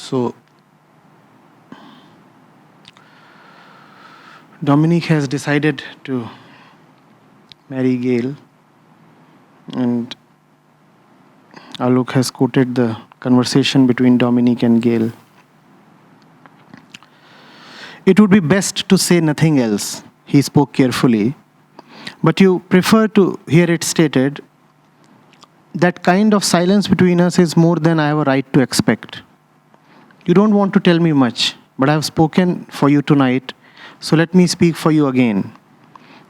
So, Dominique has decided to marry Gail, and Alok has quoted the conversation between Dominique and Gail. It would be best to say nothing else, he spoke carefully, but you prefer to hear it stated. That kind of silence between us is more than I have a right to expect. You don't want to tell me much, but I have spoken for you tonight, so let me speak for you again.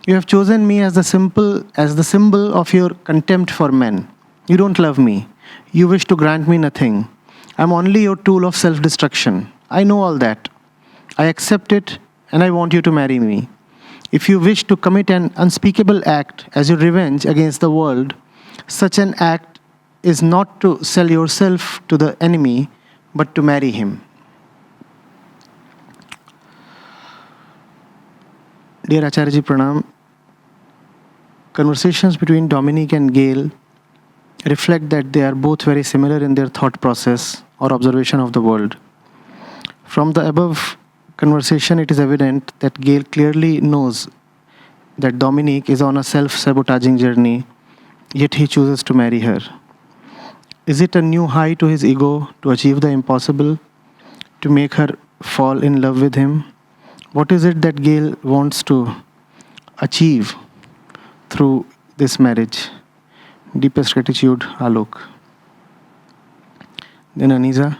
You have chosen me as the symbol of your contempt for men. You don't love me. You wish to grant me nothing. I am only your tool of self-destruction. I know all that. I accept it, and I want you to marry me. If you wish to commit an unspeakable act as your revenge against the world, such an act is not to sell yourself to the enemy, but to marry him. Dear Acharya Pranam, conversations between Dominique and Gail reflect that they are both very similar in their thought process or observation of the world. From the above conversation, it is evident that Gail clearly knows that Dominique is on a self-sabotaging journey, yet he chooses to marry her. Is it a new high to his ego to achieve the impossible, to make her fall in love with him? What is it that Gail wants to achieve through this marriage? Deepest gratitude, Alok. Then Aniza.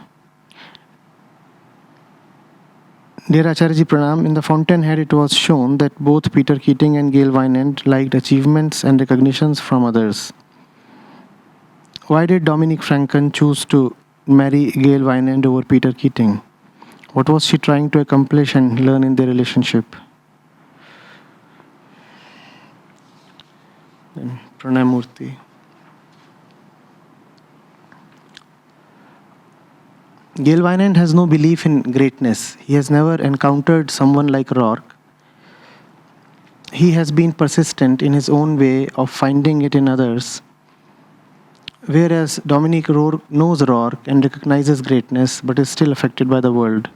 Dear Acharya Pranam, in the Fountainhead it was shown that both Peter Keating and Gail Wynand liked achievements and recognitions from others. Why did Dominique Franken choose to marry Gail Wynand over Peter Keating? What was she trying to accomplish and learn in their relationship? Then Pranay Murthy. Gail Wynand has no belief in greatness. He has never encountered someone like Rourke. He has been persistent in his own way of finding it in others. Whereas Dominique knows Rourke and recognizes greatness, but is still affected by the world.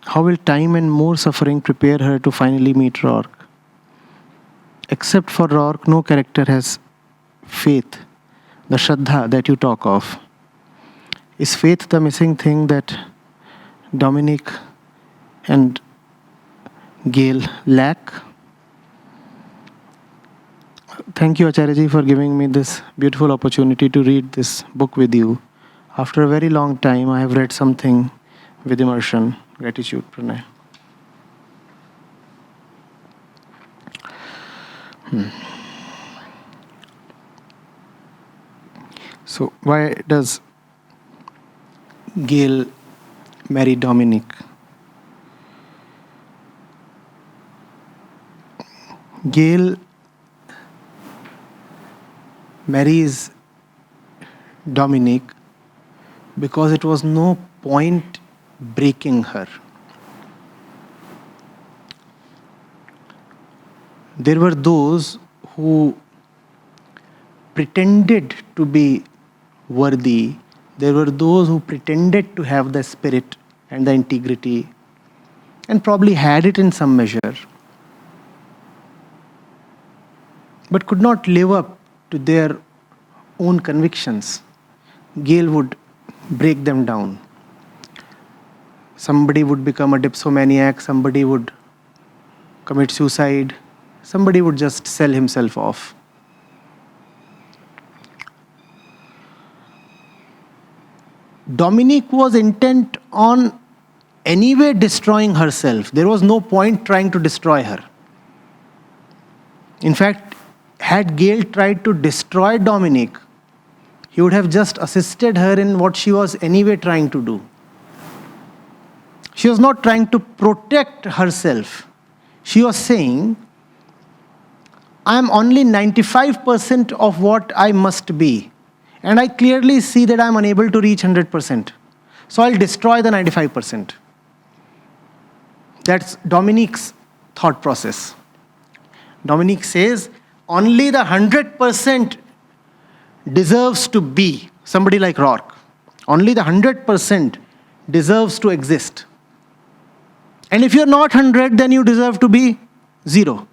How will time and more suffering prepare her to finally meet Rourke? Except for Rourke, no character has faith, the Shraddha that you talk of. Is faith the missing thing that Dominique and Gail lack? Thank you, Acharya, for giving me this beautiful opportunity to read this book with you. After a very long time, I have read something with immersion. Gratitude, Pranay. So, why does Gail marry Dominique? Gail marries Dominique because it was no point breaking her. There were those who pretended to be worthy. There were those who pretended to have the spirit and the integrity and probably had it in some measure, but could not live up to their own convictions. Gail would break them down. Somebody would become a dipsomaniac, somebody would commit suicide, somebody would just sell himself off. Dominique was intent on anyway destroying herself. There was no point trying to destroy her. In fact, had Gail tried to destroy Dominique, he would have just assisted her in what she was anyway trying to do. She was not trying to protect herself. She was saying, I am only 95% of what I must be. And I clearly see that I am unable to reach 100%. So I'll destroy the 95%. That's Dominique's thought process. Dominique says, only the 100% deserves to be somebody like Rourke Only the 100% deserves to exist. And if you're not 100, then you deserve to be 0.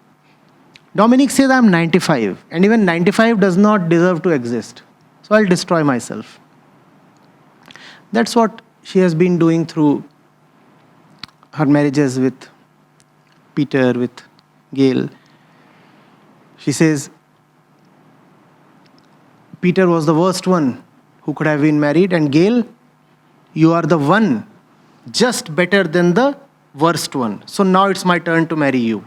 Dominique says, I'm 95, and even 95 does not deserve to exist. So I'll destroy myself. That's what she has been doing through her marriages with Peter, with Gail. She says, Peter was the worst one who could have been married, and Gail, you are the one just better than the worst one. So now it's my turn to marry you.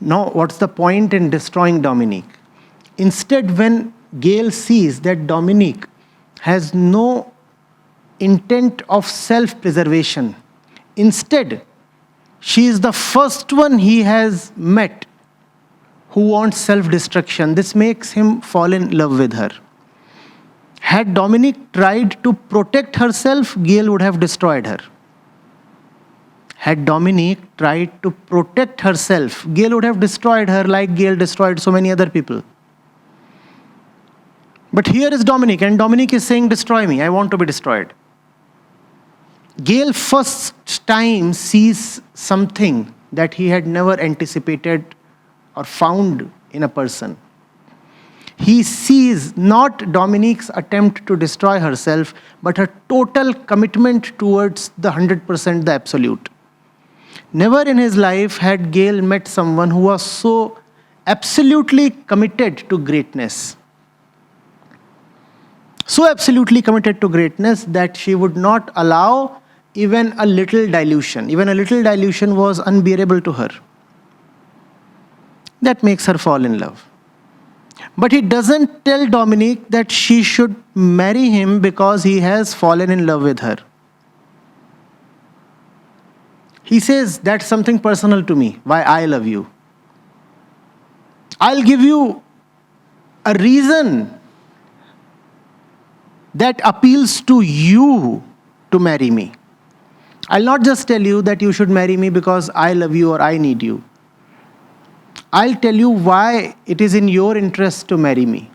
Now, what's the point in destroying Dominique? Instead, when Gail sees that Dominique has no intent of self-preservation, instead, she is the first one he has met who wants self-destruction. This makes him fall in love with her. Had Dominique tried to protect herself, Gail would have destroyed her. Had Dominique tried to protect herself, Gail would have destroyed her like Gail destroyed so many other people. But here is Dominique, and Dominique is saying, destroy me, I want to be destroyed. Gail first time sees something that he had never anticipated or found in a person. He sees not Dominique's attempt to destroy herself, but her total commitment towards the 100%, the absolute. Never in his life had Gail met someone who was so absolutely committed to greatness. So absolutely committed to greatness that she would not allow even a little dilution. Even a little dilution was unbearable to her. That makes her fall in love. But he doesn't tell Dominique that she should marry him because he has fallen in love with her. He says, that's something personal to me, why I love you. I'll give you a reason that appeals to you to marry me. I'll not just tell you that you should marry me because I love you or I need you. I'll tell you why it is in your interest to marry me.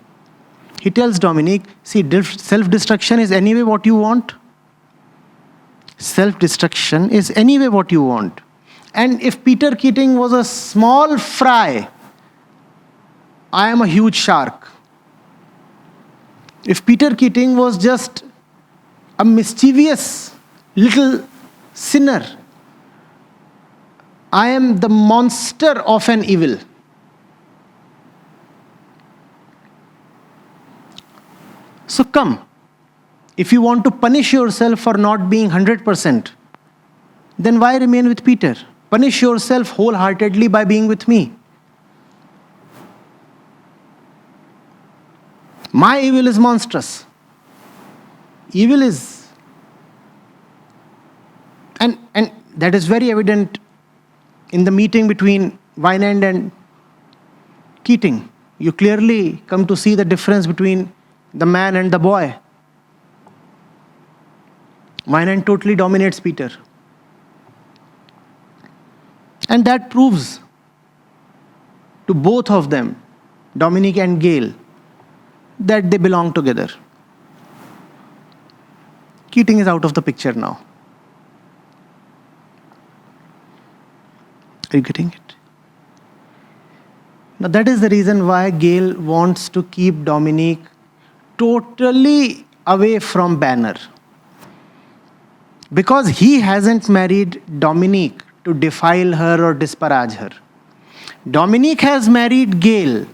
He tells Dominique, see, self-destruction is anyway what you want. Self-destruction is anyway what you want. And if Peter Keating was a small fry, I am a huge shark. If Peter Keating was just a mischievous little sinner, I am the monster of an evil. So come, if you want to punish yourself for not being 100%, then why remain with Peter? Punish yourself wholeheartedly by being with me. My evil is monstrous. Evil is... And that is very evident in the meeting between Wynand and Keating. You clearly come to see the difference between the man and the boy. Wynand totally dominates Peter. And that proves to both of them, Dominique and Gail, that they belong together. Keating is out of the picture now. Are you getting it? Now that is the reason why Gail wants to keep Dominique totally away from Banner. Because he hasn't married Dominique to defile her or disparage her. Dominique has married Gail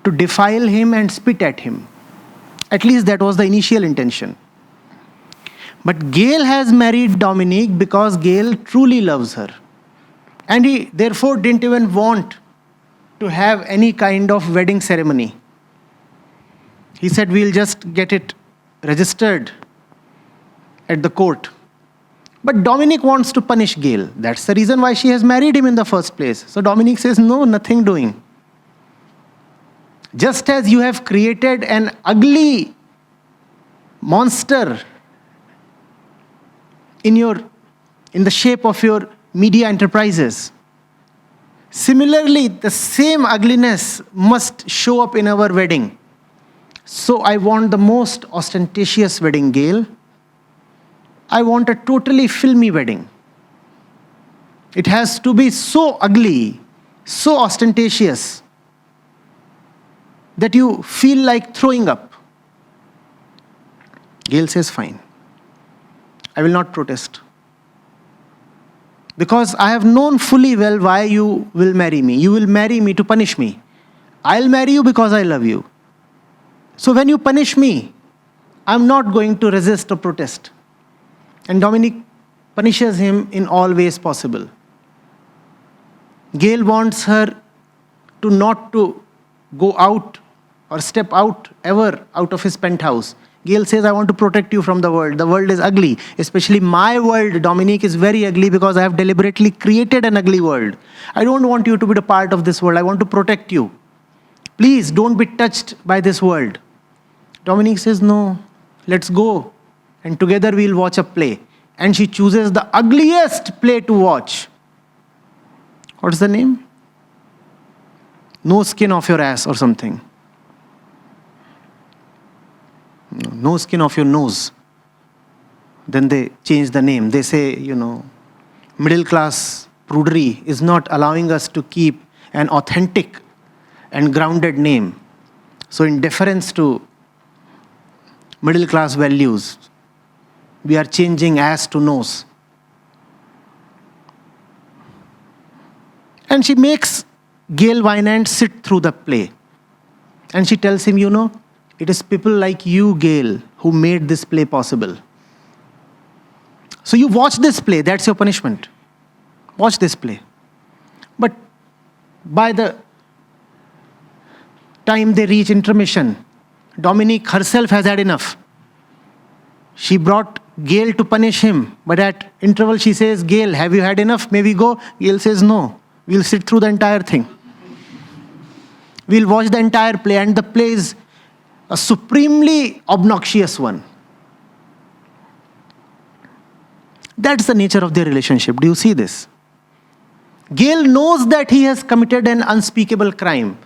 to defile him and spit at him. At least that was the initial intention. But Gail has married Dominique because Gail truly loves her. And he therefore didn't even want to have any kind of wedding ceremony. He said, we'll just get it registered at the court. But Dominique wants to punish Gail. That's the reason why she has married him in the first place. So Dominique says, no, nothing doing. Just as you have created an ugly monster in the shape of your media enterprises, similarly, the same ugliness must show up in our wedding. So I want the most ostentatious wedding, Gail. I want a totally filmy wedding. It has to be so ugly, so ostentatious, that you feel like throwing up. Gail says, fine. I will not protest. Because I have known fully well why you will marry me. You will marry me to punish me. I'll marry you because I love you. So when you punish me, I'm not going to resist or protest. And Dominique punishes him in all ways possible. Gail wants her to not to go out or step out ever out of his penthouse. Gail says, I want to protect you from the world. The world is ugly. Especially my world, Dominique, is very ugly because I have deliberately created an ugly world. I don't want you to be a part of this world. I want to protect you. Please don't be touched by this world. Dominique says, no, let's go. And together we'll watch a play. And she chooses the ugliest play to watch. What's the name? No Skin Off Your Ass or something. No Skin Off Your Nose. Then they change the name. They say, middle class prudery is not allowing us to keep an authentic and grounded name. So in deference to middle class values, we are changing ass to nose. And she makes Gail Wynand sit through the play. And she tells him, it is people like you, Gail, who made this play possible. So you watch this play, that's your punishment. Watch this play. But by the time they reach intermission, Dominique herself has had enough. She brought Gail to punish him, but at interval she says, Gail, have you had enough? May we go? Gail says, no. We'll sit through the entire thing. We'll watch the entire play, and the play is a supremely obnoxious one. That's the nature of their relationship. Do you see this? Gail knows that he has committed an unspeakable crime.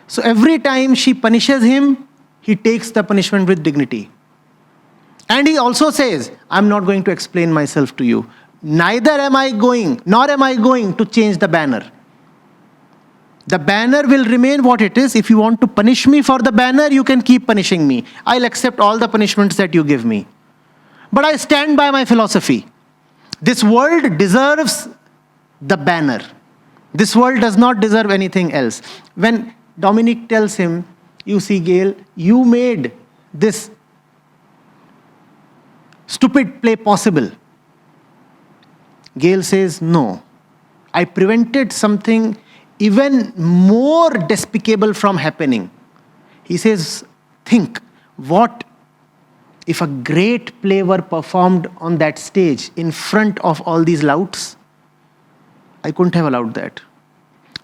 So every time she punishes him, he takes the punishment with dignity. And he also says, I'm not going to explain myself to you. Neither am I going, nor am I going to change the banner. The banner will remain what it is. If you want to punish me for the banner, you can keep punishing me. I'll accept all the punishments that you give me. But I stand by my philosophy. This world deserves the banner. This world does not deserve anything else. When Dominique tells him, you see, Gail, you made this stupid play possible. Gail says, no. I prevented something even more despicable from happening. He says, think, what if a great play were performed on that stage in front of all these louts? I couldn't have allowed that.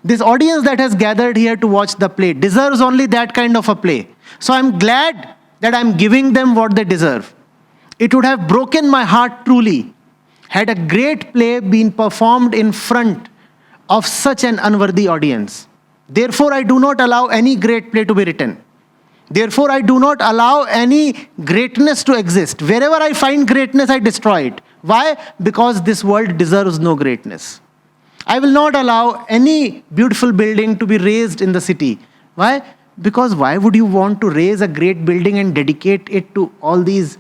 This audience that has gathered here to watch the play deserves only that kind of a play. So I'm glad that I'm giving them what they deserve. It would have broken my heart truly had a great play been performed in front of such an unworthy audience. Therefore, I do not allow any great play to be written. Therefore, I do not allow any greatness to exist. Wherever I find greatness, I destroy it. Why? Because this world deserves no greatness. I will not allow any beautiful building to be raised in the city. Why? Because why would you want to raise a great building and dedicate it to all these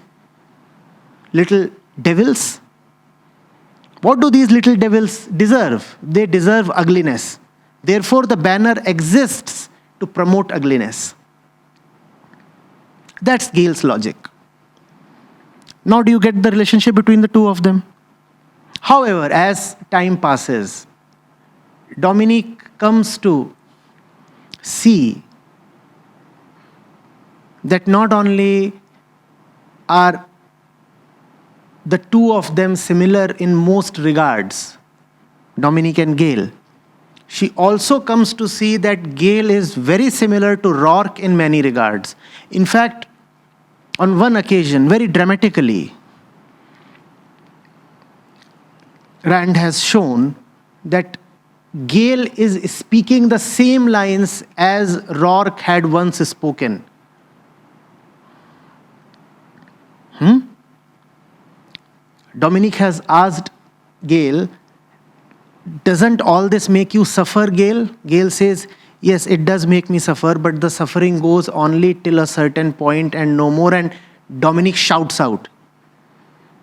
little devils? What do these little devils deserve? They deserve ugliness. Therefore, the banner exists to promote ugliness. That's Gail's logic. Now, do you get the relationship between the two of them? However, as time passes, Dominique comes to see that not only are the two of them similar in most regards, Dominique and Gail, she also comes to see that Gail is very similar to Rourke in many regards. In fact, on one occasion, very dramatically, Rand has shown that Gail is speaking the same lines as Rourke had once spoken. Dominique has asked Gail, doesn't all this make you suffer, Gail? Gail says, yes, it does make me suffer, but the suffering goes only till a certain point and no more. And Dominique shouts out.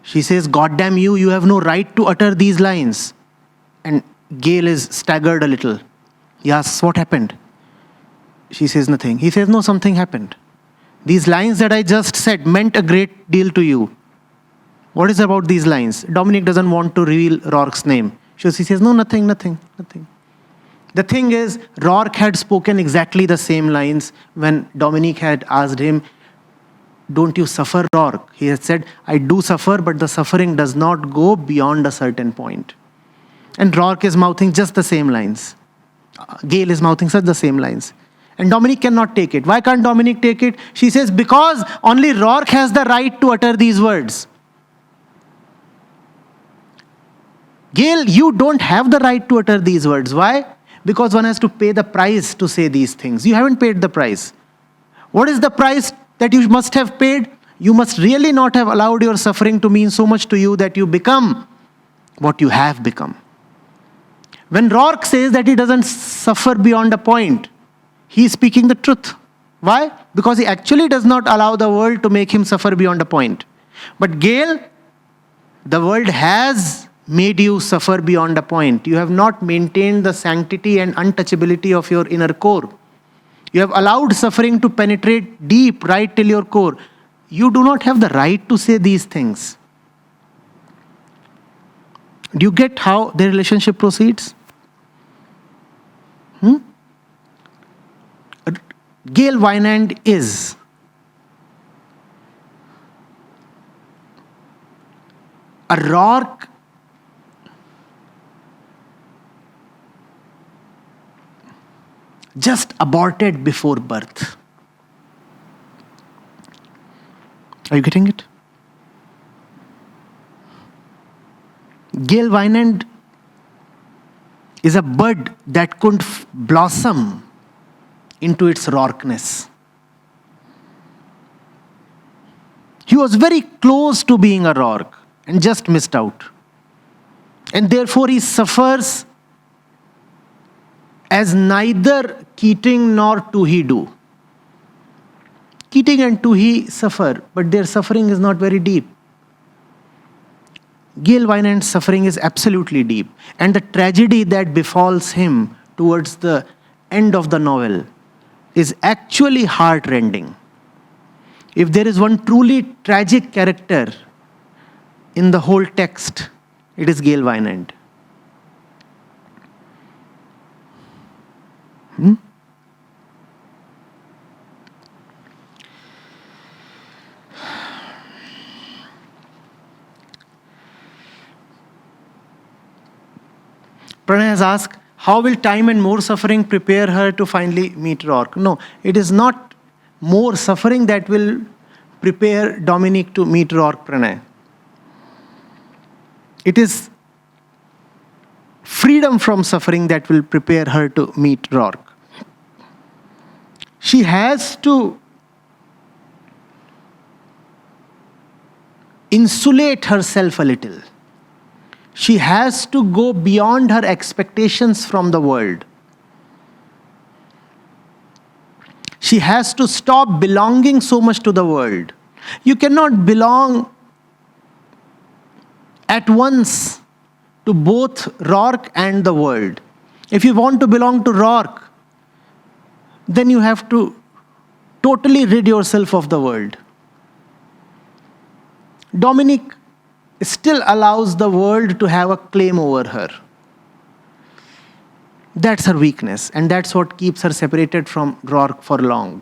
She says, God damn you, you have no right to utter these lines. And Gail is staggered a little. He asks, what happened? She says, nothing. He says, no, something happened. These lines that I just said meant a great deal to you. What is about these lines? Dominique doesn't want to reveal Rourke's name. So she says, no, nothing. The thing is, Rourke had spoken exactly the same lines when Dominique had asked him, don't you suffer, Rourke? He had said, I do suffer, but the suffering does not go beyond a certain point. And Rourke is mouthing just the same lines. Gail is mouthing such the same lines. And Dominique cannot take it. Why can't Dominique take it? She says, because only Rourke has the right to utter these words. Gail, you don't have the right to utter these words. Why? Because one has to pay the price to say these things. You haven't paid the price. What is the price that you must have paid? You must really not have allowed your suffering to mean so much to you that you become what you have become. When Rourke says that he doesn't suffer beyond a point, he is speaking the truth. Why? Because he actually does not allow the world to make him suffer beyond a point. But Gail, the world has made you suffer beyond a point. You have not maintained the sanctity and untouchability of your inner core. You have allowed suffering to penetrate deep, right till your core. You do not have the right to say these things. Do you get how the relationship proceeds? Gail Wynand is a Rourke just aborted before birth. Are you getting it? Gail Wynand is a bud that couldn't blossom into its Rourkeness. He was very close to being a Rourke and just missed out. And therefore he suffers as neither Keating nor Toohey do. Keating and Toohey suffer, but their suffering is not very deep. Gail Wynand's suffering is absolutely deep. And the tragedy that befalls him towards the end of the novel is actually heart-rending. If there is one truly tragic character in the whole text, it is Gail Wynand. Pranay has asked, how will time and more suffering prepare her to finally meet Rourke? No, it is not more suffering that will prepare Dominique to meet Rourke, Pranay. It is freedom from suffering that will prepare her to meet Rourke. She has to insulate herself a little. She has to go beyond her expectations from the world. She has to stop belonging so much to the world. You cannot belong at once to both Rourke and the world. If you want to belong to Rourke, then you have to totally rid yourself of the world. Dominique still allows the world to have a claim over her. That's her weakness, and that's what keeps her separated from Rourke for long.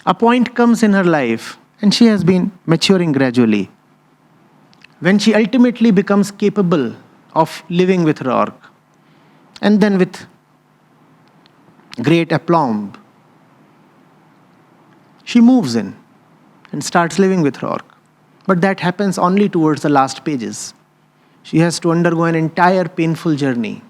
A point comes in her life, and she has been maturing gradually, when she ultimately becomes capable of living with Rourke, and then with great aplomb, she moves in and starts living with Rourke. But that happens only towards the last pages. She has to undergo an entire painful journey